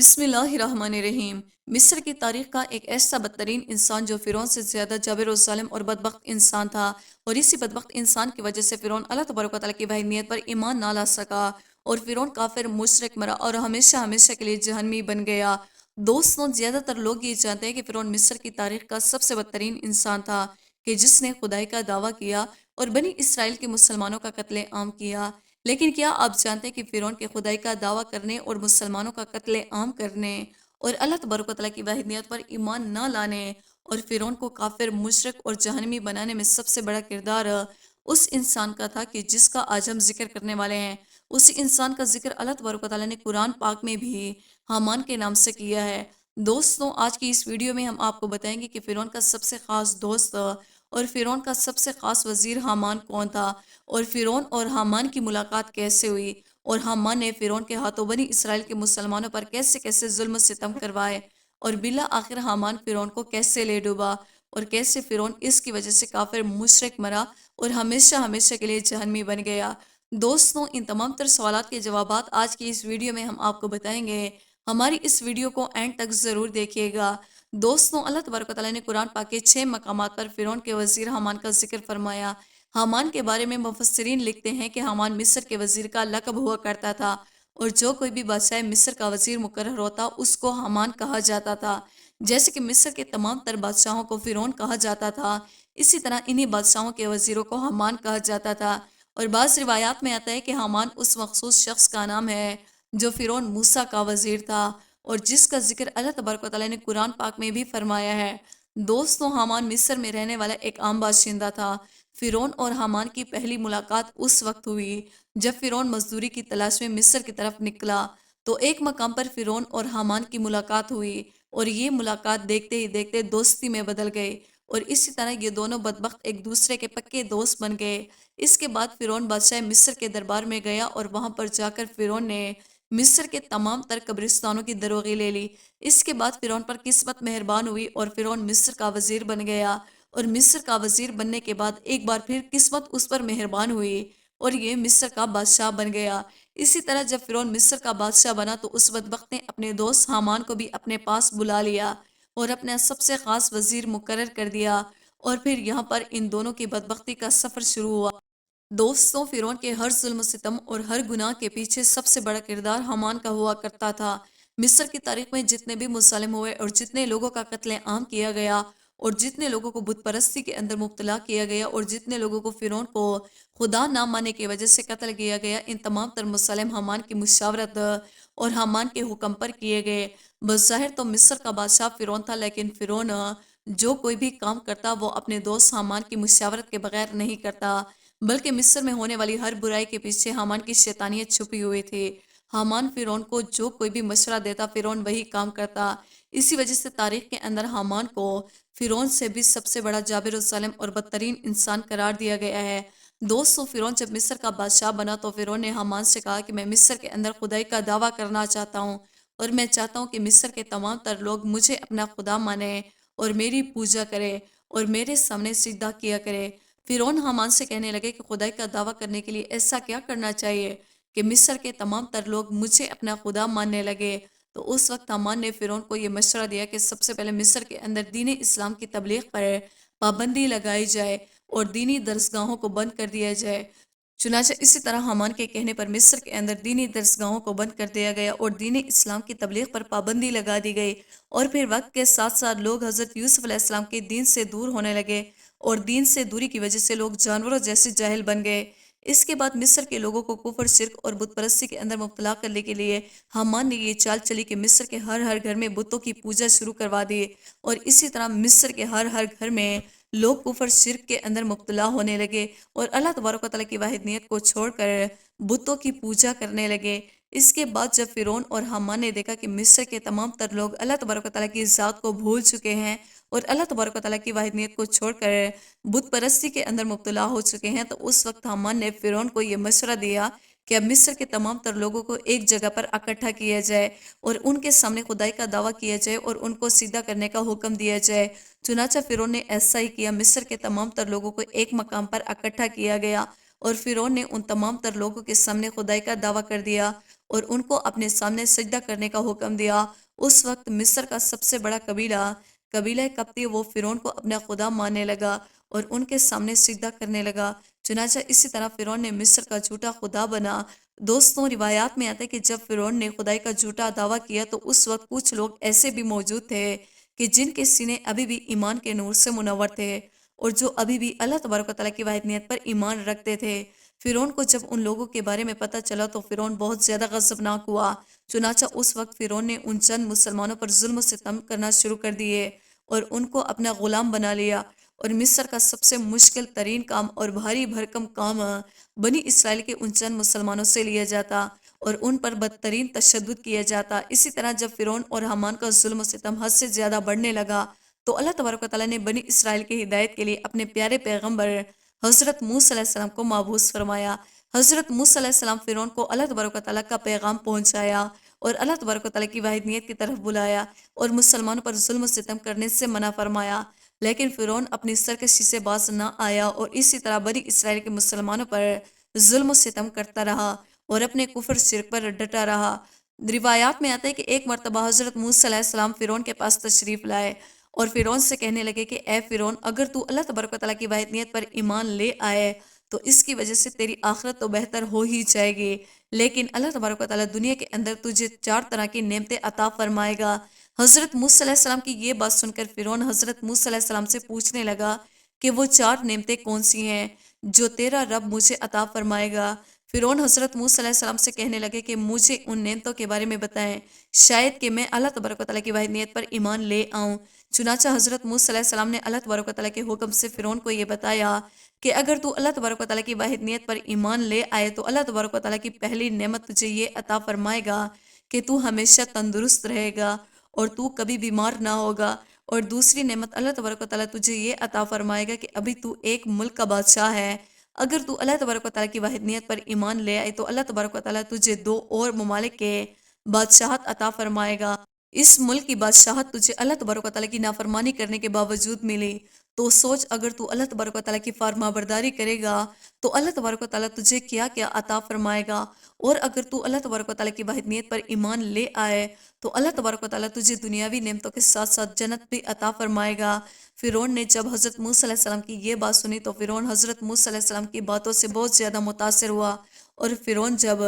بسم اللہ الرحمن الرحیم۔ مصر کی تاریخ کا ایک ایسا بدترین انسان جو فرعون سے زیادہ جابر و ظالم اور بدبخت انسان تھا، اور اسی بدبخت انسان کی وجہ سے فرعون اللہ تبارک و تعالیٰ کی وحدانیت پر ایمان نہ لا سکا، اور فرعون کافر مشرک مرا اور ہمیشہ ہمیشہ کے لیے جہنمی بن گیا۔ دوستوں، زیادہ تر لوگ یہ جانتے ہیں کہ فرعون مصر کی تاریخ کا سب سے بدترین انسان تھا، کہ جس نے خدائی کا دعویٰ کیا اور بنی اسرائیل کے مسلمانوں کا قتل عام کیا۔ لیکن کیا آپ جانتے ہیں کہ فرعون کے خدائی کا دعویٰ کرنے اور مسلمانوں کا قتل عام کرنے اور اللہ تبارک و تعالیٰ کی وحدانیت پر ایمان نہ لانے اور فرعون کو کافر مشرک اور جہنمی بنانے میں سب سے بڑا کردار اس انسان کا تھا کہ جس کا آج ہم ذکر کرنے والے ہیں؟ اسی انسان کا ذکر اللہ تبارک و تعالیٰ نے قرآن پاک میں بھی حامان کے نام سے کیا ہے۔ دوستوں، آج کی اس ویڈیو میں ہم آپ کو بتائیں گے کہ فرعون کا سب سے خاص دوست اور فرعون کا سب سے خاص وزیر حامان کون تھا، اور فرعون اور حامان کی ملاقات کیسے ہوئی، اور حامان نے فرعون کے ہاتھوں بنی اسرائیل کے مسلمانوں پر کیسے کیسے ظلم و ستم کروائے، اور بالآخر حامان فرعون کو کیسے لے ڈوبا، اور کیسے فرعون اس کی وجہ سے کافر مشرک مرا اور ہمیشہ ہمیشہ کے لیے جہنمی بن گیا۔ دوستوں، ان تمام تر سوالات کے جوابات آج کی اس ویڈیو میں ہم آپ کو بتائیں گے۔ ہماری اس ویڈیو کو اینڈ تک ضرور دیکھیے گا۔ دوستوں، اللہ تبارک و تعالیٰ نے قرآن پاک کے 6 مقامات پر فرعون کے وزیر حامان کا ذکر فرمایا۔ حامان کے بارے میں مفسرین لکھتے ہیں کہ حامان مصر کے وزیر کا لقب ہوا کرتا تھا، اور جو کوئی بھی بادشاہ مصر کا وزیر مقرر ہوتا اس کو حامان کہا جاتا تھا۔ جیسے کہ مصر کے تمام تر بادشاہوں کو فرعون کہا جاتا تھا، اسی طرح انہی بادشاہوں کے وزیروں کو حامان کہا جاتا تھا۔ اور بعض روایات میں آتا ہے کہ حامان اس مخصوص شخص کا نام ہے جو فرعون موسیٰ کا وزیر تھا، اور جس کا ذکر اللہ تبارک و تعالیٰ نے قرآن پاک میں بھی فرمایا ہے۔ دوستوں، حامان مصر میں رہنے والا ایک عام باشندہ تھا۔ فرعون اور حامان کی پہلی ملاقات اس وقت ہوئی جب فرعون مزدوری کی تلاش میں مصر کی طرف نکلا، تو ایک مقام پر فرعون اور حامان کی ملاقات ہوئی، اور یہ ملاقات دیکھتے ہی دیکھتے دوستی میں بدل گئی، اور اسی طرح یہ دونوں بدبخت ایک دوسرے کے پکے دوست بن گئے۔ اس کے بعد فرعون بادشاہ مصر کے دربار میں گیا، اور وہاں پر جا کر فرعون نے مصر کے تمام تر قبرستانوں کی دروغی لے لی۔ اس کے بعد فرعون پر قسمت مہربان ہوئی اور فرعون مصر کا وزیر بن گیا، اور مصر کا وزیر بننے کے بعد ایک بار پھر قسمت اس پر مہربان ہوئی اور یہ مصر کا بادشاہ بن گیا۔ اسی طرح جب فرعون مصر کا بادشاہ بنا تو اس بدبخت نے اپنے دوست حامان کو بھی اپنے پاس بلا لیا اور اپنا سب سے خاص وزیر مقرر کر دیا، اور پھر یہاں پر ان دونوں کی بدبختی کا سفر شروع ہوا۔ دوستوں، فرعون کے ہر ظلم و ستم اور ہر گناہ کے پیچھے سب سے بڑا کردار حامان کا ہوا کرتا تھا۔ مصر کی تاریخ میں جتنے بھی مظالم ہوئے اور جتنے لوگوں کا قتل عام کیا گیا اور جتنے لوگوں کو بت پرستی کے اندر مبتلا کیا گیا اور جتنے لوگوں کو فرعون کو خدا نہ ماننے کی وجہ سے قتل کیا گیا، ان تمام تر مظالم حامان کی مشاورت اور حامان کے حکم پر کیے گئے۔ بظاہر تو مصر کا بادشاہ فرعون تھا، لیکن فرعون جو کوئی بھی کام کرتا وہ اپنے دوست حامان کی مشاورت کے بغیر نہیں کرتا، بلکہ مصر میں ہونے والی ہر برائی کے پیچھے حامان کی شیطانیت چھپی ہوئی تھی۔ حامان فرعون کو جو کوئی بھی مشورہ دیتا فرعون وہی کام کرتا۔ اسی وجہ سے تاریخ کے اندر حامان کو فرعون سے بھی سب سے بڑا جابر و ظالم اور بدترین انسان قرار دیا گیا ہے۔ دوستوں، فرعون جب مصر کا بادشاہ بنا تو فرعون نے حامان سے کہا کہ میں مصر کے اندر خدائی کا دعویٰ کرنا چاہتا ہوں، اور میں چاہتا ہوں کہ مصر کے تمام تر لوگ مجھے اپنا خدا مانیں اور میری پوجا کرے اور میرے سامنے سجدہ کیا کرے۔ فرعون حامان سے کہنے لگے کہ خدائی کا دعویٰ کرنے کے لیے ایسا کیا کرنا چاہیے کہ مصر کے تمام تر لوگ مجھے اپنا خدا ماننے لگے۔ تو اس وقت حامان نے فرعون کو یہ مشورہ دیا کہ سب سے پہلے مصر کے اندر دین اسلام کی تبلیغ پر پابندی لگائی جائے اور دینی درسگاہوں کو بند کر دیا جائے۔ چنانچہ اسی طرح حامان کے کہنے پر مصر کے اندر دینی درسگاہوں کو بند کر دیا گیا اور دین اسلام کی تبلیغ پر پابندی لگا دی گئی، اور پھر وقت کے ساتھ ساتھ لوگ حضرت یوسف علیہ السلام کے دین سے دور ہونے لگے، اور دین سے دوری کی وجہ سے لوگ جانوروں جیسے جاہل بن گئے۔ اس کے بعد مصر کے لوگوں کو کفر، شرک اور بت پرستی کے اندر مبتلا کرنے کے لیے حامان نے یہ چال چلی کہ مصر کے ہر ہر گھر میں بتوں کی پوجا شروع کروا دی، اور اسی طرح مصر کے ہر ہر گھر میں لوگ کفر شرک کے اندر مبتلا ہونے لگے اور اللہ تبارک و تعالیٰ کی واحدانیت کو چھوڑ کر بتوں کی پوجا کرنے لگے۔ اس کے بعد جب فرعون اور حامان نے دیکھا کہ مصر کے تمام تر لوگ اللہ تبارک و تعالیٰ کی ذات کو بھول چکے ہیں اور اللہ تبارک و تعالیٰ کی واحدانیت کو چھوڑ کر بت پرستی کے اندر مبتلا ہو چکے ہیں، تو اس وقت حامان نے فرعون کو یہ مشورہ دیا کہ اب مصر کے تمام تر لوگوں کو ایک جگہ پر اکٹھا کیا جائے اور ان کے سامنے خدائی کا دعویٰ کیا جائے اور ان کو سیدھا کرنے کا حکم دیا جائے۔ چنانچہ فرعون نے ایسا ہی کیا، مصر کے تمام تر لوگوں کو ایک مقام پر اکٹھا کیا گیا اور فرعون نے ان تمام تر لوگوں کے سامنے خدائی کا دعویٰ کر دیا اور ان کو اپنے سامنے سجدہ کرنے کا حکم دیا۔ اس وقت مصر کا سب سے بڑا قبیلہ قبطی، وہ فرعون کو اپنا خدا ماننے لگا اور ان کے سامنے سجدہ کرنے لگا۔ چنانچہ اسی طرح فرعون نے مصر کا جھوٹا خدا بنا۔ دوستوں، روایات میں آتا ہے کہ جب فرعون نے خدائی کا جھوٹا دعویٰ کیا تو اس وقت کچھ لوگ ایسے بھی موجود تھے کہ جن کے سینے ابھی بھی ایمان کے نور سے منور تھے اور جو ابھی بھی اللہ تبارک و تعالیٰ کی واحدانیت پر ایمان رکھتے تھے۔ فرعون کو جب ان لوگوں کے بارے میں پتہ چلا تو فرعون بہت زیادہ غضبناک ہوا۔ چنانچہ اس وقت فرعون نے ان چند مسلمانوں پر ظلم و ستم کرنا شروع کر دیے اور ان کو اپنا غلام بنا لیا، اور مصر کا سب سے مشکل ترین کام اور بھاری بھرکم کام بنی اسرائیل کے ان چند مسلمانوں سے لیا جاتا اور ان پر بدترین تشدد کیا جاتا۔ اسی طرح جب فرعون اور حامان کا ظلم و ستم حد سے زیادہ بڑھنے لگا تو اللہ تبارک و تعالیٰ نے بنی اسرائیل کی ہدایت کے لیے اپنے پیارے پیغمبر حضرت موسیٰ علیہ السلام کو مبعوث فرمایا۔ حضرت موسیٰ علیہ السلام فرعون کو اللہ تبارک و تعالیٰ کا پیغام پہنچایا اور اللہ تبارک و تعالیٰ کی واحدانیت کی طرف بلایا اور مسلمانوں پر ظلم و ستم کرنے سے منع فرمایا۔ لیکن فرعون اپنی سرکشی سے باز نہ آیا اور اسی طرح بنی اسرائیل کے مسلمانوں پر ظلم و ستم کرتا رہا اور اپنے کفر شرک پر ڈٹا رہا۔ روایات میں آتا ہے کہ ایک مرتبہ حضرت موسیٰ علیہ السلام فرعون کے پاس تشریف لائے اور فرعون سے کہنے لگے کہ اے فرعون، اگر تو اللہ تبارک و تعالیٰ کی واحدانیت پر ایمان لے آئے تو اس کی وجہ سے تیری آخرت تو بہتر ہو ہی جائے گی، لیکن اللہ تبارک و تعالیٰ دنیا کے اندر تجھے 4 طرح کی نعمتیں عطا فرمائے گا۔ حضرت موسیٰ علیہ السلام کی یہ بات سن کر فرعون حضرت موسیٰ علیہ السلام سے پوچھنے لگا کہ وہ 4 نعمتیں کون سی ہیں جو تیرا رب مجھے عطا فرمائے گا۔ فرعون حضرت موسیٰ علیہ السلام سے کہنے لگے کہ مجھے ان نعمتوں کے بارے میں بتائیں، شاید کہ میں اللہ تبارک و تعالیٰ کی واحدانیت پر ایمان لے آؤں۔ چنانچہ حضرت موسیٰ علیہ السلام نے اللہ تبارک و تعالیٰ کے حکم سے فرعون کو یہ بتایا کہ اگر تو اللہ تبارک و تعالیٰ کی واحدانیت پر ایمان لے آئے تو اللہ تبارک و تعالیٰ کی پہلی نعمت تجھے یہ عطا فرمائے گا کہ تو ہمیشہ تندرست رہے گا اور تو کبھی بیمار نہ ہوگا، اور دوسری نعمت اللہ تبارک و تعالیٰ تجھے یہ عطا فرمائے گا کہ ابھی تو ایک ملک کا بادشاہ ہے۔ اگر تو اللہ تبارک و تعالیٰ کی واحدانیت پر ایمان لے آئے تو اللہ تبارک و تعالیٰ تجھے 2 اور ممالک کے بادشاہت عطا فرمائے گا۔ اس ملک کی بادشاہت تجھے اللہ تبارک و تعالیٰ کی نافرمانی کرنے کے باوجود ملی، تو سوچ اگر تو اللہ تبارک و تعالیٰ کی فرمانبرداری کرے گا تو اللہ تبارک و تعالیٰ تجھے کیا کیا عطا فرمائے گا، اور اگر تو اللہ تبارک و تعالیٰ کی واحدانیت پر ایمان لے آئے تو اللہ تبارک و تعالیٰ تجھے دنیاوی نعمتوں کے ساتھ ساتھ جنت بھی عطا فرمائے گا۔ فرعون نے جب حضرت موسیٰ علیہ السلام کی یہ بات سنی تو فرعون حضرت موسیٰ علیہ السلام کی باتوں سے بہت زیادہ متاثر ہوا، اور فرعون جب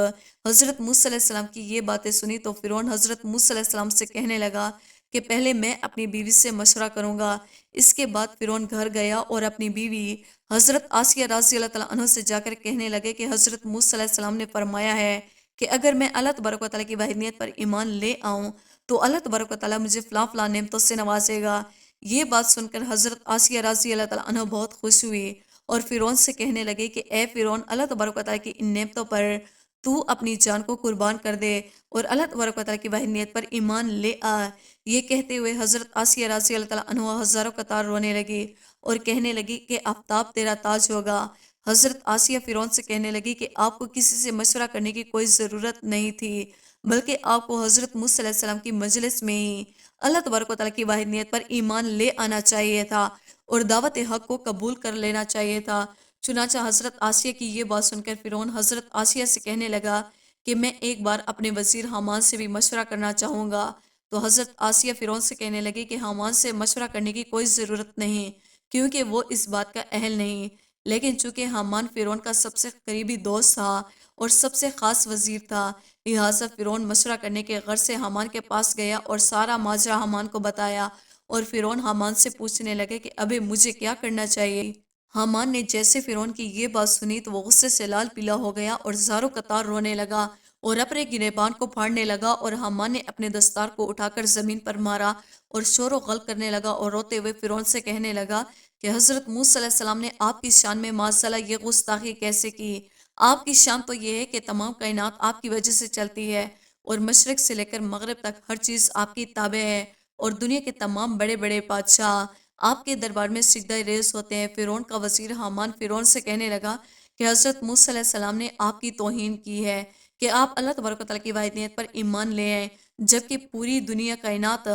حضرت موسیٰ علیہ السلام کی یہ باتیں سنی تو فرعون حضرت موسیٰ علیہ السلام سے کہنے لگا کہ پہلے میں اپنی بیوی سے مشورہ کروں گا۔ اس کے بعد فرعون گھر گیا اور اپنی بیوی حضرت آسیہ رضی اللہ تعالیٰ عنہ سے جا کر کہنے لگے کہ حضرت موسیٰ علیہ السلام نے فرمایا ہے کہ اگر میں اللہ تبارک و تعالیٰ کی واحدانیت پر ایمان لے آؤں تو اللہ تبارک و تعالیٰ مجھے فلاں فلاں نعمتوں سے نوازے گا۔ یہ بات سن کر حضرت آسیہ رضی اللہ تعالیٰ عنہ بہت خوش ہوئی اور فرعون سے کہنے لگے کہ اے فرعون، اللہ تبارک و تعالیٰ کی ان نعمتوں پر تو اپنی جان کو قربان کر دے اور اللہ تبارک و تعالیٰ کی واحدانیت پر ایمان لے آ۔ یہ کہتے ہوئے حضرت آسیہ رضی اللہ تعالیٰ عنہ ہزاروں قطار رونے لگی اور کہنے لگی کہ آفتاب تیرا تاج ہوگا۔ حضرت آسیہ فرعون سے کہنے لگی کہ آپ کو کسی سے مشورہ کرنے کی کوئی ضرورت نہیں تھی، بلکہ آپ کو حضرت موسیٰ علیہ السلام کی مجلس میں ہی اللہ تبارک و تعالیٰ کی واحدانیت پر ایمان لے آنا چاہیے تھا اور دعوت حق کو قبول کر لینا چاہیے تھا۔ چنانچہ حضرت آسیہ کی یہ بات سن کر فرعون حضرت آسیہ سے کہنے لگا کہ میں ایک بار اپنے وزیر حامان سے بھی مشورہ کرنا چاہوں گا۔ تو حضرت آسیہ فرعون سے کہنے لگی کہ حامان سے مشورہ کرنے کی کوئی ضرورت نہیں، کیونکہ وہ اس بات کا اہل نہیں، لیکن چونکہ حامان فرعون کا سب سے قریبی دوست تھا اور سب سے خاص وزیر تھا، لہٰذا فرعون مشورہ کرنے کے غرض سے حامان کے پاس گیا اور سارا ماجرا حامان کو بتایا، اور فرعون حامان سے پوچھنے لگے کہ ابھی مجھے کیا کرنا چاہیے۔ حامان نے جیسے فرعون کی یہ بات سنی تو وہ غصے سے لال پیلا ہو گیا اور زاروں قطار رونے لگا اور اپنے گریبان کو پھاڑنے لگا، اور حامان نے اپنے دستار کو اٹھا کر زمین پر مارا اور شور و غل کرنے لگا اور روتے ہوئے فرعون سے کہنے لگا کہ حضرت موسیٰ علیہ السلام نے آپ کی شان میں معاذاللہ یہ گستاخی کیسے کی؟ آپ کی شان تو یہ ہے کہ تمام کائنات آپ کی وجہ سے چلتی ہے اور مشرق سے لے کر مغرب تک ہر چیز آپ کی تابع ہے، اور دنیا کے تمام بڑے بڑے بادشاہ آپ کے دربار میں سجدہ ریز ہوتے ہیں۔ فرعون کا وزیر حامان فرعون سے کہنے لگا کہ حضرت موسیٰ علیہ السلام نے آپ کی توہین کی ہے کہ آپ اللہ تبارک و تعالیٰ کی واحدانیت پر ایمان لے آئیں، جبکہ پوری دنیا کائنات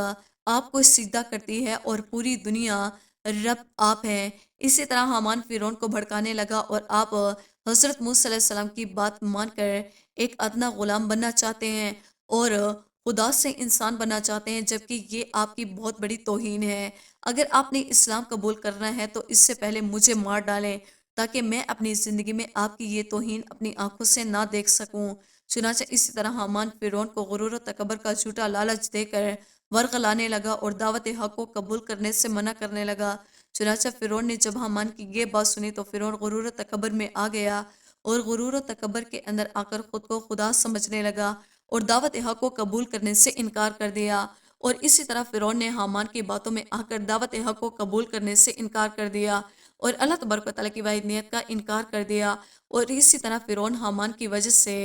آپ کو سجدہ کرتی ہے اور پوری دنیا رب آپ ہے۔ اسی طرح حامان فرعون کو بھڑکانے لگا اور آپ حضرت موسیٰ علیہ السلام کی بات مان کر ایک ادنا غلام بننا چاہتے ہیں اور خدا سے انسان بننا چاہتے ہیں، جبکہ یہ آپ کی بہت بڑی توہین ہے۔ اگر آپ نے اسلام قبول کرنا ہے تو اس سے پہلے مجھے مار ڈالیں تاکہ میں اپنی زندگی میں آپ کی یہ توہین اپنی آنکھوں سے نہ دیکھ سکوں۔ چنانچہ اسی طرح حامان فرعون کو غرور و تکبر کا جھوٹا لالچ دے کر ورغلانے لگا اور دعوت حق کو قبول کرنے سے منع کرنے لگا۔ چنانچہ فرعون نے جب حامان کی یہ بات سنی تو فرعون غرور و تکبر میں آ گیا اور غرور و تکبر کے اندر آ کر خود کو خدا سمجھنے لگا اور دعوت حق کو قبول کرنے سے انکار کر دیا۔ اور اسی طرح فرعون نے حامان کی باتوں میں آ کر دعوت حق کو قبول کرنے سے انکار کر دیا اور اللہ تبارک و تعالیٰ کی واحدانیت کا انکار کر دیا۔ اور اسی طرح فرعون حامان کی وجہ سے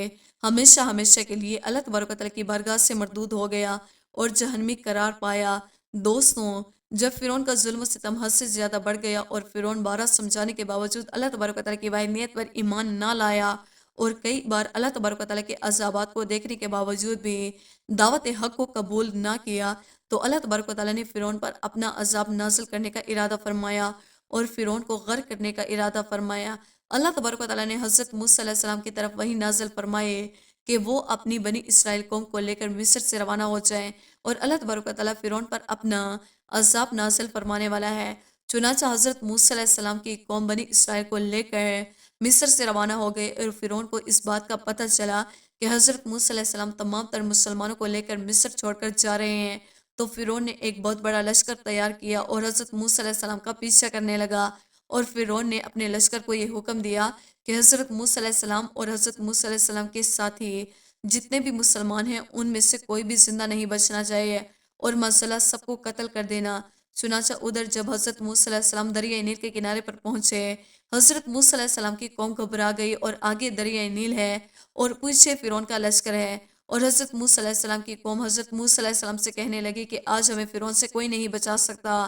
ہمیشہ ہمیشہ کے لیے اللہ تبارک و تعالیٰ کی بارگاہ سے مردود ہو گیا اور جہنمی قرار پایا۔ دوستوں، جب فرعون کا ظلم و ستم حد سے زیادہ بڑھ گیا اور فرعون بارہ سمجھانے کے باوجود اللہ تبارک و تعالیٰ کی واحدانیت پر ایمان نہ لایا اور کئی بار اللہ تبارک و تعالیٰ کے عذابات کو دیکھنے کے باوجود بھی دعوت حق کو قبول نہ کیا، تو اللہ تبارک و تعالیٰ نے فرعون پر اپنا عذاب نازل کرنے کا ارادہ فرمایا اور فرعون کو غرق کرنے کا ارادہ فرمایا۔ اللہ تبارک و تعالیٰ نے حضرت موسیٰ علیہ السلام کی طرف وحی نازل فرمائے کہ وہ اپنی بنی اسرائیل قوم کو لے کر مصر سے روانہ ہو جائیں، اور اللہ تبارک و تعالیٰ فرعون پر اپنا عذاب نازل فرمانے والا ہے۔ چنانچہ حضرت موسیٰ علیہ السلام کی قوم بنی اسرائیل کو لے کر مصر سے روانہ ہو گئے اور فرعون کو اس بات کا پتہ چلا کہ حضرت موسیٰ علیہ السلام تمام تر مسلمانوں کو لے کر مصر چھوڑ کر جا رہے ہیں، تو فرعون نے ایک بہت بڑا لشکر تیار کیا اور حضرت موسیٰ علیہ السلام کا پیچھا کرنے لگا۔ اور فرعون نے اپنے لشکر کو یہ حکم دیا کہ حضرت موسیٰ علیہ السلام اور حضرت موسیٰ علیہ السلام کے ساتھی جتنے بھی مسلمان ہیں ان میں سے کوئی بھی زندہ نہیں بچنا چاہیے اور مسئلہ سب کو قتل کر دینا۔ چنانچہ ادھر جب حضرت موسیٰ علیہ السلام دریائے نیل کے کنارے پر پہنچے، حضرت موسیٰ علیہ السلام کی قوم گھبرا گئی اور آگے دریائے نیل ہے اور پیچھے فرعون کا لشکر ہے، اور حضرت موسیٰ علیہ السلام کی قوم حضرت موسیٰ علیہ السلام سے کہنے لگی کہ آج ہمیں فرعون سے کوئی نہیں بچا سکتا۔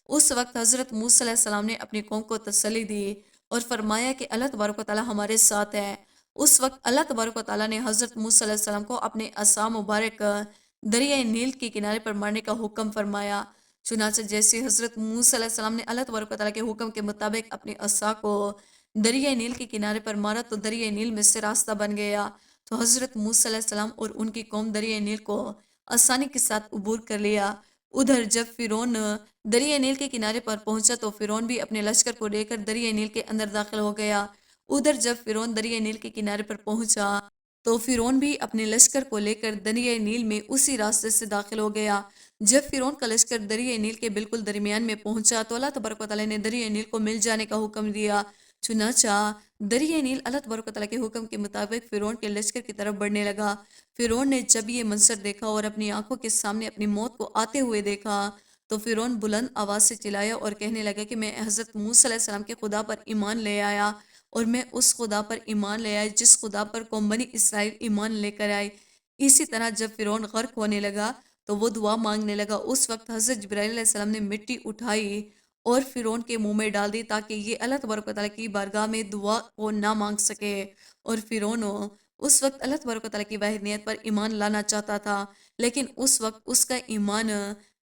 اس وقت حضرت موسیٰ علیہ السلام نے اپنی قوم کو تسلی دی اور فرمایا کہ اللہ تبارک و تعالیٰ ہمارے ساتھ ہے۔ اس وقت اللہ تبارک و تعالیٰ نے حضرت موسیٰ علیہ السلام کو اپنے عصا مبارک دریائے نیل کے کنارے پر مارنے کا حکم فرمایا۔ چنانچہ جیسے حضرت موسیٰ علیہ السلام نے اللہ تبارک و تعالیٰ کے حکم کے مطابق اپنے عصا کو دریائے نیل کے کنارے پر مارا تو دریائے نیل میں سے راستہ بن گیا، تو حضرت موسیٰ علیہ السلام اور ان کی قوم دریائے نیل کو آسانی کے ساتھ عبور کر لیا۔ ادھر جب فرعون دریائے نیل کے کنارے پر پہنچا تو فرعون بھی اپنے لشکر کو لے کر دریائے نیل کے اندر داخل ہو گیا۔ ادھر جب فرعون دریائے نیل کے کنارے پر پہنچا تو فرعون بھی اپنے لشکر کو لے کر دریائے نیل میں اسی راستے سے داخل ہو گیا۔ جب فرعون کا لشکر دریائے نیل کے بالکل درمیان میں پہنچا تو اللہ تبارک و تعالیٰ نے دریائے نیل کو مل جانے کا حکم دیا۔ چنانچہ دریائے نیل اللہ تبارک و تعالیٰ کے حکم کے مطابق فرعون کے لشکر کی طرف بڑھنے لگا۔ فرعون نے جب یہ منظر دیکھا اور اپنی آنکھوں کے سامنے اپنی موت کو آتے ہوئے دیکھا تو فرعون بلند آواز سے چلایا اور کہنے لگا کہ میں حضرت موسیٰ علیہ السلام کے خدا پر ایمان لے آیا، اور میں اس خدا پر ایمان لے آیا جس خدا پر قوم بنی اسرائیل ایمان لے کر آئی۔ اسی طرح جب فرعون غرق ہونے لگا تو وہ دعا مانگنے لگا۔ اس وقت حضرت جبرائیل علیہ السلام نے مٹی اٹھائی اور فرعون کے منہ میں ڈال دی تاکہ یہ اللہ تبارک و تعالیٰ کی بارگاہ میں دعا کو نہ مانگ سکے، اور فرعون اس وقت اللہ تبارک و تعالیٰ کی واحدانیت پر ایمان لانا چاہتا تھا، لیکن اس وقت اس کا ایمان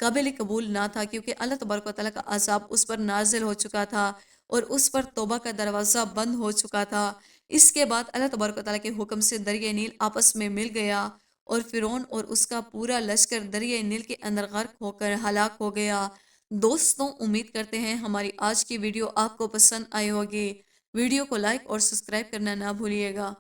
قابل قبول نہ تھا کیونکہ اللہ تبارک و تعالیٰ کا عذاب اس پر نازل ہو چکا تھا اور اس پر توبہ کا دروازہ بند ہو چکا تھا۔ اس کے بعد اللہ تبارک و تعالیٰ کے حکم سے دریائے نیل آپس میں مل گیا اور فرعون اور اس کا پورا لشکر دریائے نیل کے اندر غرق ہو کر ہلاک ہو گیا۔ دوستوں، امید کرتے ہیں ہماری آج کی ویڈیو آپ کو پسند آئی ہوگی۔ ویڈیو کو لائک اور سبسکرائب کرنا نہ بھولیے گا۔